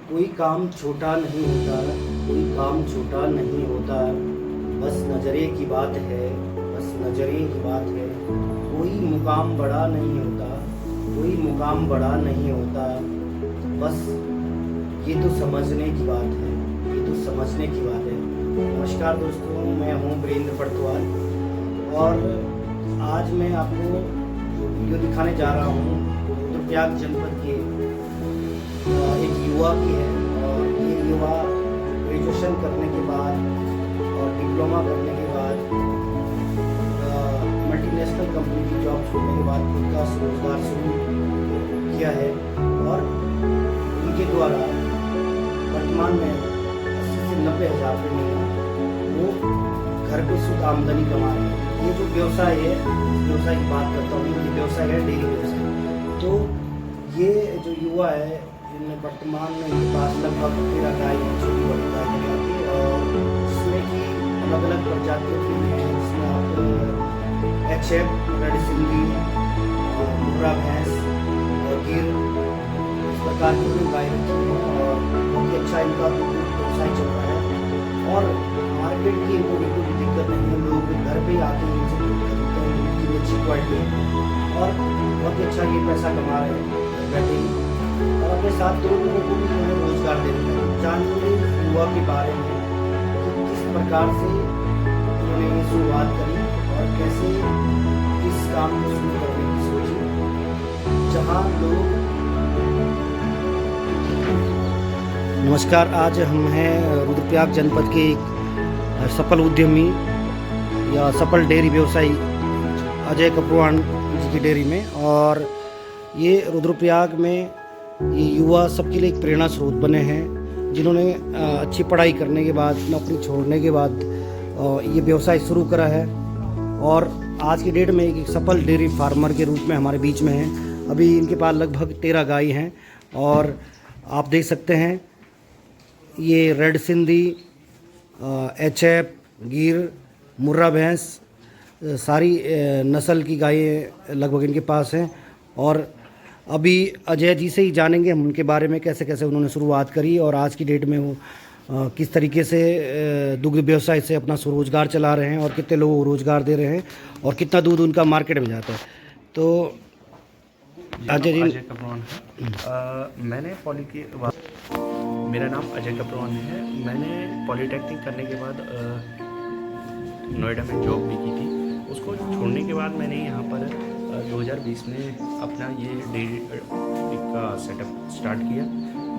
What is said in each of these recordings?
कोई काम छोटा नहीं होता, कोई काम छोटा नहीं होता, बस नज़रिए की बात है, बस नज़रिए की बात है। कोई मुकाम बड़ा नहीं होता, कोई मुकाम बड़ा नहीं होता, बस ये तो समझने की बात है, ये तो समझने की बात है। नमस्कार दोस्तों, मैं हूँ वीरेंद्र पड़तवाल और आज मैं आपको वीडियो दिखाने जा रहा हूँ रुद्रप्रयाग जनपद के एक युवा की है। और ये युवा ग्रेजुएशन करने के बाद और डिप्लोमा करने के बाद मल्टीनेशनल कंपनी की जॉब छोड़ने के बाद खुद का रोजगार शुरू किया है और उनके द्वारा वर्तमान में 80 से 90 हज़ार रुपये महीना वो घर पे शुद्ध आमदनी कमा रहे हैं। ये जो व्यवसाय है, व्यवसाय की बात करता हूँ, ये व्यवसाय है डेयरी व्यवसाय। तो ये जो युवा है, जिनमें वर्तमान में इनके पास लगभग 13 गाय हैं, छोटी बड़ी गाय की, और जिसमें कि अलग अलग प्रजातियों की हैं, जिसमें आप एचएफ, रेड सिंधी, मुर्रा भैंस और गिर, इस प्रकार की गाय रखी हैं और बहुत ही अच्छा इनका व्यवसाय चल रहा है। और मार्केट की इनको बिल्कुल भी दिक्कत नहीं है, लोग घर पे आके इनसे दूध खरीदते हैं, दूध की अच्छी क्वालिटी है और बहुत ही अच्छा ये पैसा कमा रहे हैं बैठे ही, और अपने साथ दो लोगों को भी उन्हें रोजगार दे रहे हैं। जानते युवा के बारे में कि किस प्रकार से उन्होंने ये शुरुआत करी और कैसे इस काम को शुरू करने की सोची, जहाँ लोग। नमस्कार, आज हम हैं रुद्रप्रयाग जनपद के एक सफल उद्यमी या सफल डेयरी व्यवसायी अजय कपड़वान जी की डेयरी में। और ये रुद्रप्रयाग में ये युवा सबके लिए एक प्रेरणा स्रोत बने हैं, जिन्होंने अच्छी पढ़ाई करने के बाद, नौकरी छोड़ने के बाद ये व्यवसाय शुरू करा है और आज की डेट में एक सफल डेयरी फार्मर के रूप में हमारे बीच में हैं। अभी इनके पास लगभग 13 गाय हैं और आप देख सकते हैं ये रेड सिंधी, एचएफ, गिर, मुर्रा भैंस, सारी नस्ल की गायें लगभग इनके पास हैं। और अभी अजय जी से ही जानेंगे हम उनके बारे में, कैसे कैसे उन्होंने शुरुआत करी और आज की डेट में वो किस तरीके से दुग्ध व्यवसाय से अपना स्वरोजगार चला रहे हैं और कितने लोगों को रोजगार दे रहे हैं और कितना दूध उनका मार्केट में जाता है। तो अजय कपड़वान है। मैंने मेरा नाम अजय कपड़वान है। मैंने पॉलीटेक्निक करने के बाद नोएडा में जॉब भी की थी। उसको छोड़ने के बाद मैंने यहाँ पर 2020 में अपना ये डेयरी का सेटअप स्टार्ट किया,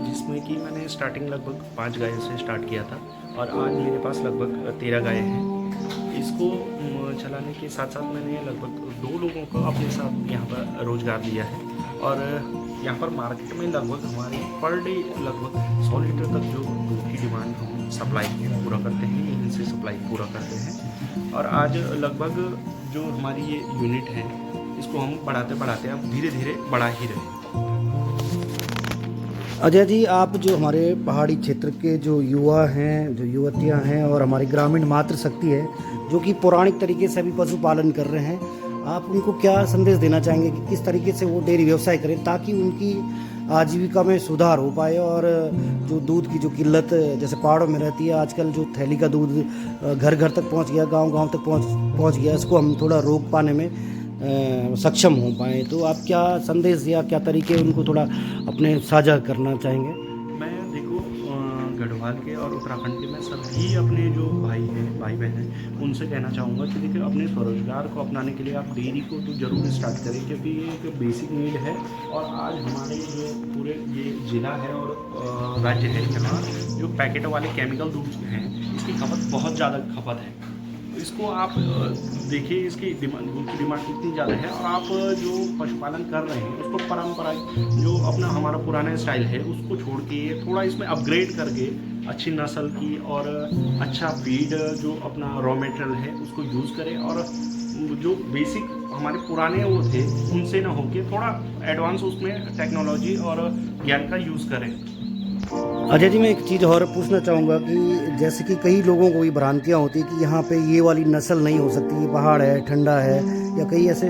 जिसमें कि मैंने स्टार्टिंग लगभग 5 गाय से स्टार्ट किया था और आज मेरे पास लगभग 13 गाय हैं। इसको चलाने के साथ साथ मैंने लगभग 2 लोगों को अपने साथ यहाँ पर रोज़गार दिया है और यहाँ पर मार्केट में लगभग हमारे पर डे लगभग 100 लीटर तक जो दूध की डिमांड हम सप्लाई पूरा करते हैं, इनसे सप्लाई पूरा करते हैं। और आज लगभग जो हमारी ये यूनिट है, इसको हम बढ़ाते बढ़ाते अब धीरे धीरे बढ़ा ही रहे हैं। अजय जी, आप जो हमारे पहाड़ी क्षेत्र के जो युवा हैं, जो युवतियां हैं और हमारी ग्रामीण मातृशक्ति है, जो कि पौराणिक तरीके से अभी पशुपालन कर रहे हैं, आप उनको क्या संदेश देना चाहेंगे कि किस तरीके से वो डेयरी व्यवसाय करें ताकि उनकी आजीविका में सुधार हो पाए और जो दूध की जो किल्लत जैसे पहाड़ों में रहती है, आजकल जो थैली का दूध घर घर तक पहुंच गया, गांव-गांव तक पहुंच गया, इसको हम थोड़ा रोक पाने में सक्षम हो पाए। तो आप क्या संदेश या क्या तरीके उनको थोड़ा अपने साझा करना चाहेंगे? मैं देखो गढ़वाल के और उत्तराखंड के मैं सभी अपने जो भाई बहन हैं, उनसे कहना चाहूँगा कि देखिए अपने स्वरोजगार को अपनाने के लिए आप डेयरी को तो ज़रूर स्टार्ट करें, क्योंकि ये एक बेसिक नीड है। और आज हमारे जो पूरे ये ज़िला है और राज्य है, यहाँ जो पैकेट वाले केमिकल दूध हैं, इसकी खपत बहुत ज़्यादा खपत है। इसको आप देखिए, इसकी डिमांड, दूध की डिमांड इतनी ज़्यादा है और आप जो पशुपालन कर रहे हैं उसको परंपरागत जो अपना हमारा पुराना स्टाइल है उसको छोड़ के थोड़ा इसमें अपग्रेड करके अच्छी नस्ल की और अच्छा फीड जो अपना रॉ मटेरियल है उसको यूज़ करें और जो बेसिक हमारे पुराने वो थे उनसे ना होके थोड़ा एडवांस उसमें टेक्नोलॉजी और ज्ञान का यूज़ करें। अजय जी, मैं एक चीज़ और पूछना चाहूँगा कि जैसे कि कई लोगों को ये भ्रांतियाँ होती है कि यहाँ पे ये वाली नस्ल नहीं हो सकती, ये पहाड़ है, ठंडा है, या कई ऐसे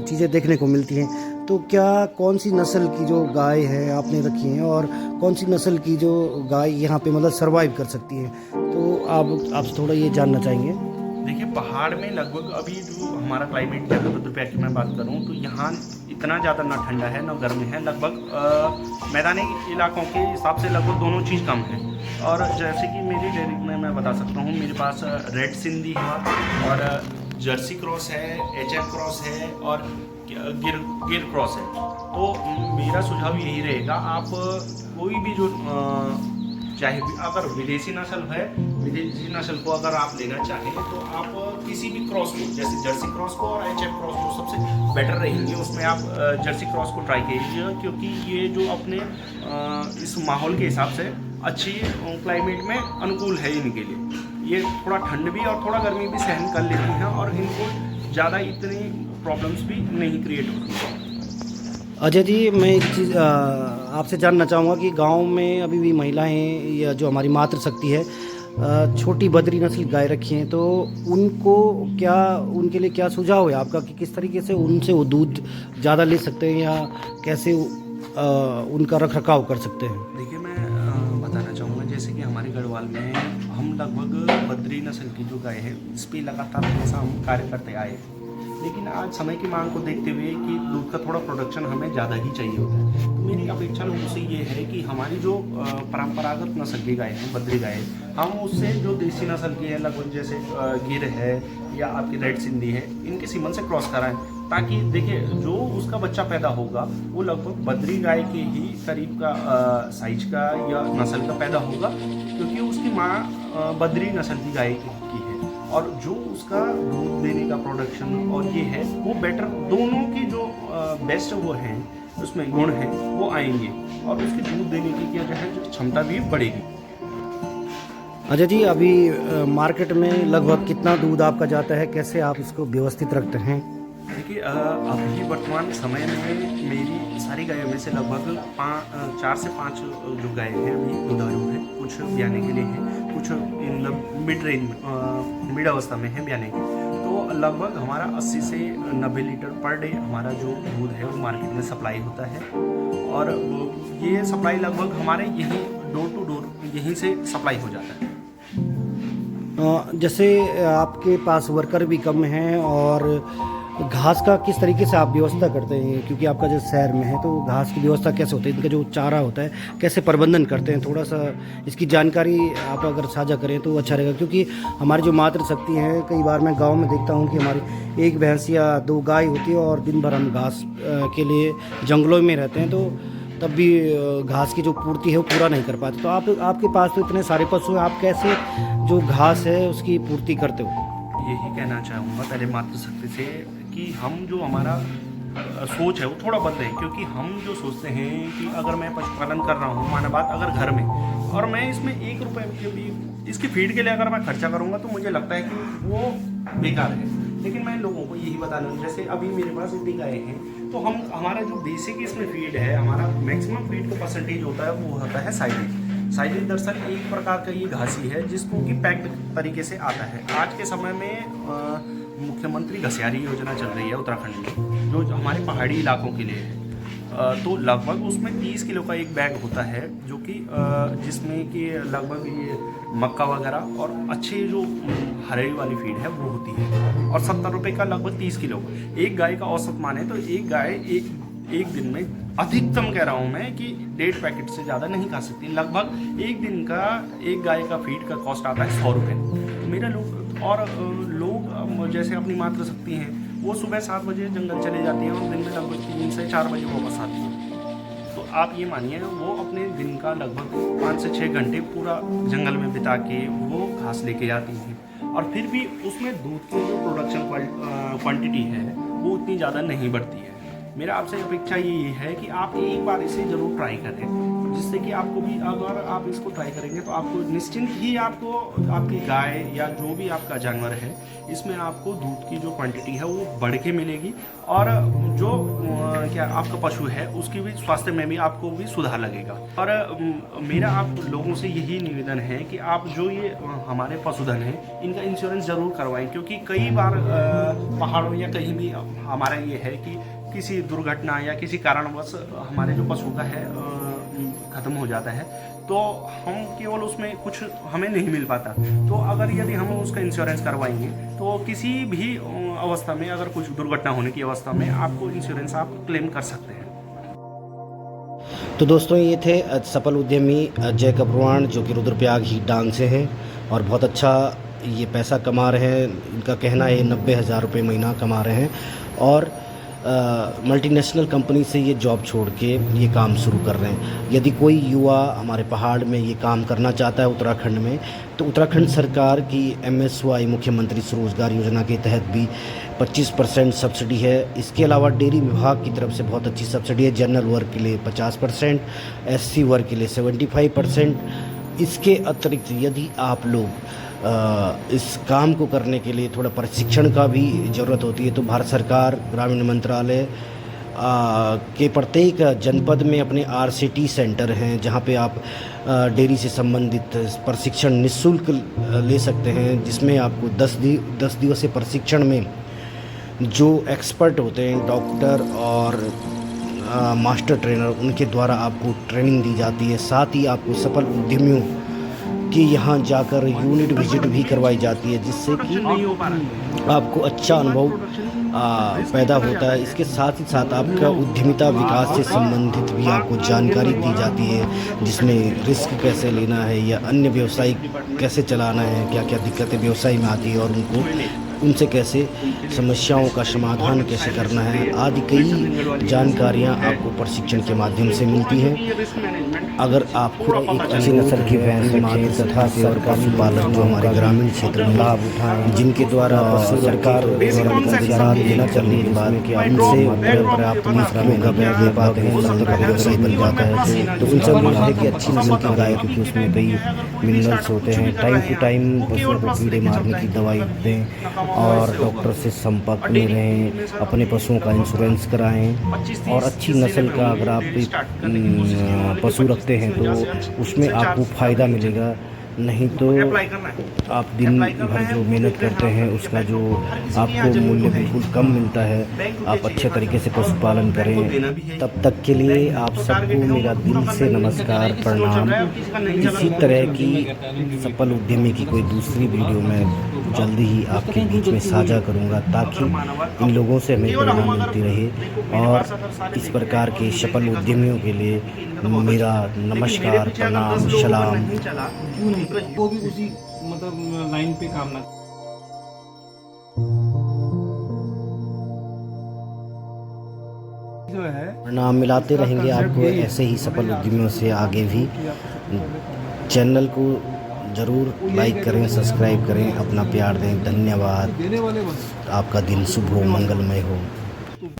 चीज़ें देखने को मिलती हैं। तो क्या कौन सी नस्ल की जो गाय है आपने रखी है और कौन सी नस्ल की जो गाय यहाँ पे मतलब सरवाइव कर सकती है, तो आपसे थोड़ा ये जानना चाहेंगे। देखिए, पहाड़ में लगभग अभी जो हमारा क्लाइमेट है रुद्रप्रयाग की मैं बात करूं तो यहाँ इतना ज़्यादा ना ठंडा है ना गर्म है, लगभग मैदानी इलाकों के हिसाब से लगभग दोनों चीज़ कम है। और जैसे कि मेरी डेयरी में मैं बता सकता हूँ, मेरे पास रेड सिंधी है और जर्सी क्रॉस है, HF क्रॉस है और गिर क्रॉस है। तो मेरा सुझाव यही रहेगा, आप कोई भी जो चाहे अगर विदेशी नस्ल है, विदेशी नस्ल को अगर आप लेना चाहें तो आप किसी भी क्रॉस को, जैसे जर्सी क्रॉस को और HF क्रॉस जो सबसे बेटर रहेंगे, उसमें आप जर्सी क्रॉस को ट्राई कीजिए, क्योंकि ये जो अपने इस माहौल के हिसाब से अच्छी क्लाइमेट में अनुकूल है इनके लिए। ये थोड़ा ठंड भी और थोड़ा गर्मी भी सहन कर लेती हैं और इनको ज़्यादा इतनी प्रॉब्लम्स भी नहीं क्रिएट होती हैं। अजय जी, मैं एक चीज़ आपसे जानना चाहूँगा कि गांव में अभी भी महिलाएं या जो हमारी मातृशक्ति है छोटी बद्री नस्ल गाय रखी हैं, तो उनको क्या, उनके लिए क्या सुझाव है आपका कि किस तरीके से उनसे वो दूध ज़्यादा ले सकते हैं या कैसे उनका रख रखाव कर सकते हैं? देखिए, मैं बताना चाहूँगा, जैसे कि हमारे गढ़वाल में हम लगभग बद्री नस्ल की जो गाय है इस पर लगातार हमेशा हम कार्य करते आए हैं। लेकिन आज समय की मांग को देखते हुए कि दूध का थोड़ा प्रोडक्शन हमें ज़्यादा ही चाहिए होता है, तो मेरी अपेक्षा लोगों से ये है कि हमारी जो परंपरागत नस्ल की गाय हैं, बद्री गाय, हम उससे जो देसी नस्ल की है लगभग जैसे गिर है या आपकी रेड सिंधी है, इनके सीमन से क्रॉस कराएं, ताकि देखिए जो उसका बच्चा पैदा होगा वो लगभग बद्री गाय के ही करीब का साइज का या नस्ल का पैदा होगा, क्योंकि उसकी माँ बद्री नस्ल की गाय की है और जो उसका दूध देने का प्रोडक्शन और ये है वो बेटर, दोनों की जो बेस्ट वो हैं उसमें गुण हैं वो आएंगे और उसके दूध देने की क्या जो है क्षमता भी बढ़ेगी। अजय जी, अभी मार्केट में लगभग कितना दूध आपका जाता है, कैसे आप इसको व्यवस्थित रखते हैं? देखिए, अभी वर्तमान समय में मेरी सारी गायों में से लगभग 4 से 5 जो गायें हैं अभी दुधारू हैं, कुछ ब्याने के लिए हैं, कुछ इन मिड अवस्था में है ब्याने के। तो लगभग हमारा 80 से 90 लीटर पर डे हमारा जो दूध है वो मार्केट में सप्लाई होता है और ये सप्लाई लगभग हमारे यहीं डोर टू डोर यहीं से सप्लाई हो जाता है। जैसे आपके पास वर्कर भी कम हैं और घास का किस तरीके से आप व्यवस्था करते हैं, क्योंकि आपका जो शहर में है तो घास की व्यवस्था कैसे होती है, इनका जो चारा होता है कैसे प्रबंधन करते हैं, थोड़ा सा इसकी जानकारी आप अगर साझा करें तो अच्छा रहेगा। क्योंकि हमारी जो मातृशक्ति है, कई बार मैं गांव में देखता हूं कि हमारी एक भैंस या 2 गाय होती है और दिन भर हम घास के लिए जंगलों में रहते हैं, तो तब भी घास की जो पूर्ति है वो पूरा नहीं कर पाते। तो आपके पास तो इतने सारे पशु हैं, आप कैसे जो घास है उसकी पूर्ति करते हो? यही कहना चाहूँगा पहले मातृशक्ति से कि हम जो हमारा सोच है वो थोड़ा बदले, क्योंकि हम जो सोचते हैं कि अगर मैं पशुपालन कर रहा हूँ, माना बात अगर घर में, और मैं इसमें 1 रुपये के भी इसकी फीड के लिए अगर मैं खर्चा करूँगा तो मुझे लगता है कि वो बेकार है। लेकिन मैं लोगों को यही बता रहा हूँ, जैसे अभी मेरे पास इतनी गायें हैं तो हम हमारा जो बेसिक इसमें फीड है, हमारा मैक्सिमम फीड का परसेंटेज होता है वो होता है साइलेज। साइलेज दरअसल एक प्रकार का ये घासी है जिसको कि पैक्ड तरीके से आता है। आज के समय में मुख्यमंत्री घसियारी योजना चल रही है उत्तराखंड में, जो हमारे पहाड़ी इलाकों के लिए है। तो लगभग उसमें 30 किलो का एक बैग होता है, जो कि जिसमें कि लगभग ये मक्का वगैरह और अच्छे जो हरे वाली फीड है वो होती है, और 70 रुपये का लगभग 30 किलो। एक गाय का औसत माने तो एक गाय एक दिन में अधिकतम कह रहा हूँ मैं कि 1.5 पैकेट से ज़्यादा नहीं खा सकती। लगभग एक दिन का एक गाय का फीड का कॉस्ट आता है 100 रुपये। मेरा लोग जैसे अपनी मातृशक्ति हैं वो सुबह 7 बजे जंगल चले जाती हैं और दिन में लगभग 3 से 4 बजे वापस आती हैं। तो आप ये मानिए वो अपने दिन का लगभग 5 से 6 घंटे पूरा जंगल में बिता के वो घास लेके आती हैं, और फिर भी उसमें दूध की जो प्रोडक्शन क्वांटिटी है वो उतनी ज़्यादा नहीं बढ़ती है। मेरा आपसे अपेक्षा यही है कि आप एक बार इसे ज़रूर ट्राई करें, जिससे कि आपको भी, अगर आप इसको ट्राई करेंगे तो आपको निश्चिंत ही आपको आपकी गाय या जो भी आपका जानवर है इसमें आपको दूध की जो क्वांटिटी है वो बढ़ के मिलेगी, और जो क्या आपका पशु है उसकी भी स्वास्थ्य में भी आपको भी सुधार लगेगा। और मेरा आप लोगों से यही निवेदन है कि आप जो ये हमारे पशुधन है इनका इंश्योरेंस ज़रूर करवाएं, क्योंकि कई बार पहाड़ों या कहीं भी हमारा ये है कि किसी दुर्घटना या किसी कारणवश हमारे जो पशु का है ख़त्म हो जाता है, तो हम केवल उसमें कुछ हमें नहीं मिल पाता। तो अगर यदि हम उसका इंश्योरेंस करवाएंगे तो किसी भी अवस्था में, अगर कुछ दुर्घटना होने की अवस्था में, आपको इंश्योरेंस आप क्लेम कर सकते हैं। तो दोस्तों, ये थे सफल उद्यमी अजय कपरवान, जो कि रुद्रप्रयाग ही डांग से हैं और बहुत अच्छा ये पैसा कमा रहे हैं। इनका कहना है 90,000 रुपये महीना कमा रहे हैं और मल्टीनेशनल कंपनी से ये जॉब छोड़ के ये काम शुरू कर रहे हैं। यदि कोई युवा हमारे पहाड़ में ये काम करना चाहता है उत्तराखंड में, तो उत्तराखंड सरकार की MSY मुख्यमंत्री स्वरोजगार योजना के तहत भी 25% सब्सिडी है। इसके अलावा डेयरी विभाग की तरफ से बहुत अच्छी सब्सिडी है। जनरल वर्ग के लिए 50%, SC वर्ग के लिए 75%। इसके अतिरिक्त यदि आप लोग इस काम को करने के लिए थोड़ा प्रशिक्षण का भी ज़रूरत होती है, तो भारत सरकार ग्रामीण मंत्रालय के प्रत्येक जनपद में अपने RCT सेंटर हैं, जहां पे आप डेयरी से संबंधित प्रशिक्षण निःशुल्क ले सकते हैं, जिसमें आपको 10 दिवसीय प्रशिक्षण में जो एक्सपर्ट होते हैं, डॉक्टर और मास्टर ट्रेनर, उनके द्वारा आपको ट्रेनिंग दी जाती है। साथ ही आपको सफल उद्यमियों कि यहाँ जाकर यूनिट विजिट भी करवाई जाती है, जिससे कि आपको अच्छा अनुभव पैदा होता है। इसके साथ ही साथ आपका उद्यमिता विकास से संबंधित भी आपको जानकारी दी जाती है, जिसमें रिस्क कैसे लेना है या अन्य व्यवसाय कैसे चलाना है, क्या क्या दिक्कतें व्यवसाय में आती है और उनसे कैसे समस्याओं का समाधान कैसे करना है आदि कई जानकारियां आपको प्रशिक्षण के माध्यम से मिलती हैं। अगर आप खुद एक अच्छी नस्ल की भैंस रखें तथा सरकारी पालन जो हमारे ग्रामीण क्षेत्र में लाभ उठाएं, जिनके द्वारा सरकार द्वारा देना चलने के बाद कि उनसे पर्याप्त मात्रा में गाय दे पाते हैं, उनका व्यवसाय बन जाता है। तो उनसे उम्मीद है कि अच्छी नस्ल की गाय, क्योंकि उसमें कई मिनरल्स होते हैं, टाइम टू टाइम पशुओं को कीड़े मारने की दवाई दें और डॉक्टर से संपर्क में रहें, अपने पशुओं का इंश्योरेंस कराएं और अच्छी नस्ल का अगर आप पशु रखते हैं तो उसमें आपको फ़ायदा मिलेगा। नहीं तो आप दिन भर जो मेहनत करते हैं उसका जो आपको मूल्य बिल्कुल कम मिलता है। आप अच्छे तरीके से पशुपालन करें। तब तक के लिए आप सबको मेरा दिल से नमस्कार, प्रणाम। इसी तरह की सफल उद्यमी की कोई दूसरी वीडियो मैं जल्दी ही आपके बीच में साझा करूंगा, ताकि इन लोगों से हमें प्रेरणा मिलती रहे। और इस प्रकार के सफल उद्यमियों के लिए मेरा नमस्कार, प्रणाम, सलाम। वो भी उसी मतलब लाइन पे काम ना जो है प्रणाम। मिलाते रहेंगे आपको ऐसे ही सफल उद्यमियों से आगे भी। चैनल को ज़रूर लाइक करें, सब्सक्राइब करें, अपना प्यार दें। धन्यवाद। आपका दिन शुभ हो, मंगलमय हो।